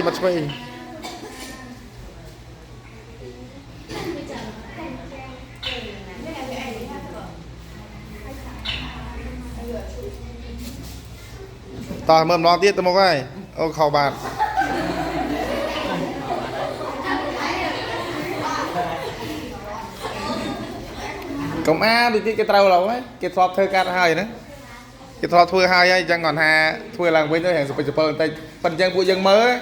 bật quay tao mầm lo tiết tao một cái ô khẩu bạt công a đi cái trâu lâu ấy cái thọp thơ ca hai nữa cái thọp thưa hai ấy chẳng còn hà thưa làng bên đó hàng super super tay phần chân của dân mới